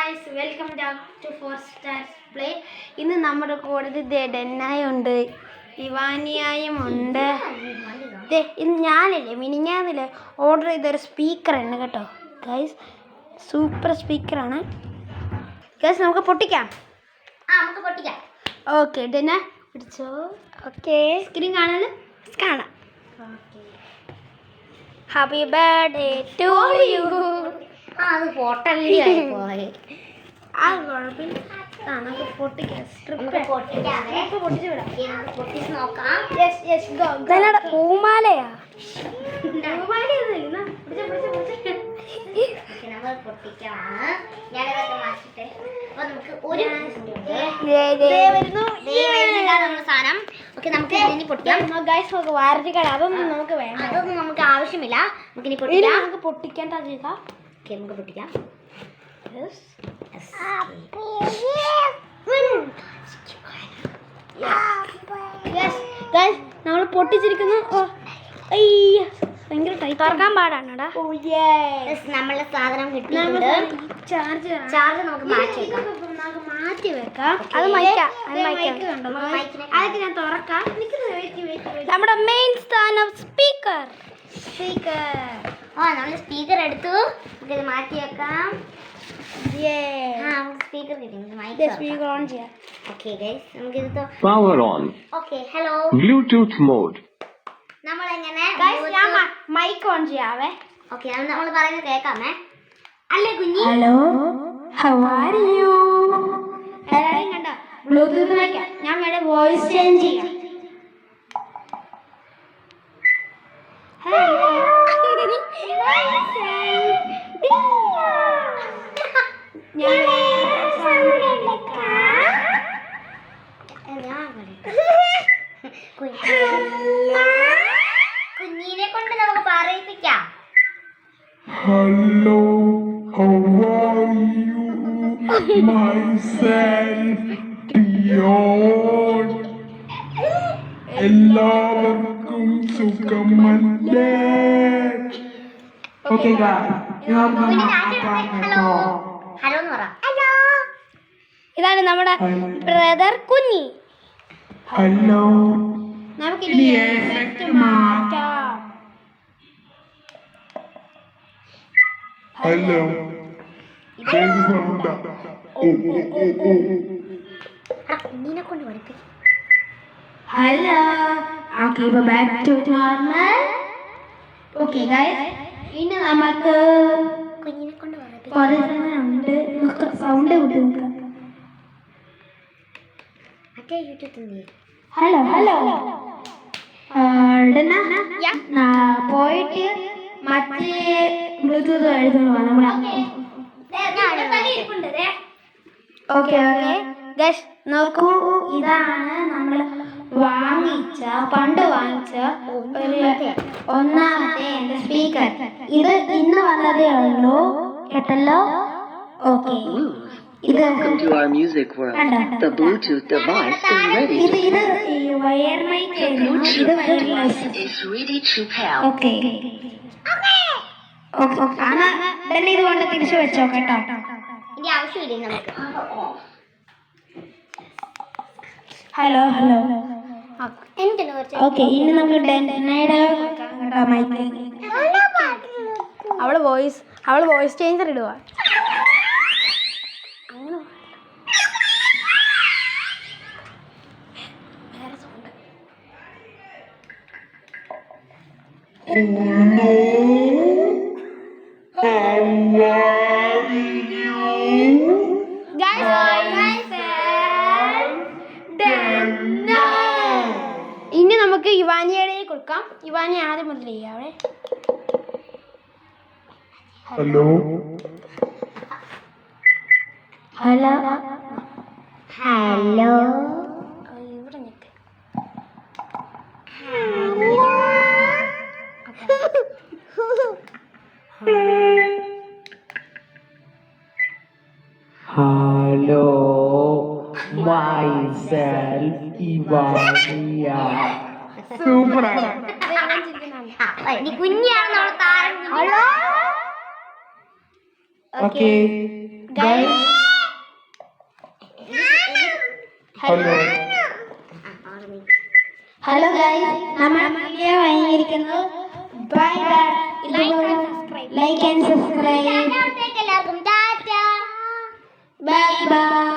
Guys welcome back to 4 stars play. ഇന്ന് നമ്മുടെ കൂടെ ഡെന്നായുണ്ട്, ഇവാനിയായും ഉണ്ട്. ഇന്ന് ഞാനല്ലേ മിനിഞ്ഞാന്നില്ലേ ഓർഡർ ചെയ്തൊരു സ്പീക്കറാണ് കേട്ടോ ഗായ്സ്. Super സ്പീക്കറാണ് guys. നമുക്ക് പൊട്ടിക്കാം. ഓക്കെ ഡെന്ന പിടിച്ചോ. ഓക്കെ സ്ക്രീൻ കാണാൻ കാണാം. Happy birthday to you. അത് പൊട്ടല്ലേ പോയി. അത് കുഴപ്പമില്ല. നമുക്ക് പൊട്ടിക്കാം. പൊട്ടിച്ചു വിടാം. പൊട്ടിച്ച് നോക്കാം. പൂമാലയാ? നമ്മൾ പൊട്ടിക്കാണ്. ഞാനിതൊക്കെ മാറ്റിട്ടെ. അപ്പൊ നമുക്ക് ഒരു സാധനം ഓക്കെ നമുക്ക് ഇനി പൊട്ടിക്കാം. വാറന്റി കാർഡ് അതൊന്നും നമുക്ക് വേണ്ട. അതൊന്നും നമുക്ക് ആവശ്യമില്ല. നമുക്ക് ഇനി പൊട്ടിക്കാം. നമുക്ക് പൊട്ടിക്കാൻ തന്നേക്ക. ഓക്കെ നമുക്ക് പൊട്ടിക്കാം. നമ്മൾ പൊട്ടിച്ചിരിക്കുന്നു. ഭയങ്കര ടൈറ്റ്, തുറക്കാൻ പാടാണടാ. നമ്മളെ സാധനം കിട്ടിയിട്ടുണ്ട്. ചാർജ് നമുക്ക് മാറ്റി വെക്കാം. അത് അതൊക്കെ ഞാൻ തുറക്കാം. നമ്മുടെ മെയിൻ സ്ഥാനം സ്പീക്കർ. നമ്മൾ സ്പീക്കർ എടുത്തു. നമുക്കിത് മാറ്റി വെക്കാം. സ്പീക്കർ കിട്ടി. സ്പീക്കർ ഓൺ ചെയ്യാം. ഓക്കെ ഗൈസ് നമുക്കിത് Power on. Okay hello Bluetooth mode. നമ്മളെങ്ങനെ മൈക്ക് ഓൺ ചെയ്യാവേ. ഓക്കെ നമ്മൾ പറയുന്നത് കേൾക്കാമേ. അല്ലേ കുഞ്ഞി? Hello, how are you? എല്ലാവരും കണ്ടോ? ബ്ലൂടൂത്ത് വയ്ക്കാം. ഞാൻ വേണേ വോയിസ് ചേഞ്ച് ചെയ്യാം. കുഞ്ഞിനെ കൊണ്ട് നമുക്ക് പറയിപ്പിക്കാം. Hello, how are you? Myself, Dion. എല്ലാവർക്കും സുഖമല്ലേ? Okay guys, ഹലോ ഹലോ എന്ന് പറ. ഹലോ. ഇതാണ് നമ്മുടെ ബ്രദർ കുഞ്ഞി. ഹലോ. നമുക്ക് ഇനി എഫക്റ്റ് മാറ്റാം. ഹലോ. കുഞ്ഞിനെ കൊണ്ട് പഠിപ്പിക്കും. Hello, okay back to normal. Okay guys, ഇനി നമുക്ക് കുഞ്ഞിനെ കൊണ്ട് പറയിപ്പിക്കും. പറയുന്നുണ്ട്. സൗണ്ട് കൊടുക്കാം. മറ്റേ യൂട്യൂബിൽ ഹലോ പോയിട്ട് മറ്റേ ബ്ലൂടൂത്ത് എഴുതുന്നു. ഓക്കെ ഗൈസ് നോക്കൂ, ഇതാണ് നമ്മൾ പണ്ട് വാങ്ങിച്ച ഒരു ഒന്നാമത്തെ എൻ്റെ സ്പീക്കർ. ഇത് ഇന്ന് വന്നതേ ഉള്ളൂ കേട്ടല്ലോ. Okay Welcome to our music world. The Bluetooth device is ready. ഇത് വയർ മൈക്ക് ആയിരുന്നു. ഇത് wireless. It's ready to pair. Okay തന്നെ ഇത് കൊണ്ട് തിരിച്ചു വെച്ചോ കേട്ടോ. ഇനി ആവശ്യമില്ല നമുക്ക്. ഹലോ എന്തിനു കുറച്ച് ഓക്കെ ഇനി നമുക്ക് ഡെന്നയുടെ മൈക്ക്. അവള് വോയിസ് ചേഞ്ചർ ഇടുക. ഇനി നമുക്ക് ഇവാനിയുടെ കൊടുക്കാം. ഇവാനി ആദ്യം മുതൽ ചെയ്യാവേ. ഹലോ. ഇവിടെ നിൽക്ക്. Hello, myself, Ivania. Super. കുഞ്ഞാണ് നമ്മളെ താരം. Okay, guys. Hello hello guys, നമ്മൾ വീഡിയോ കഴിഞ്ഞിരിക്കുന്നു. Bye bye. Like and subscribe. എല്ലാവർക്കും ടാറ്റ. Bye bye.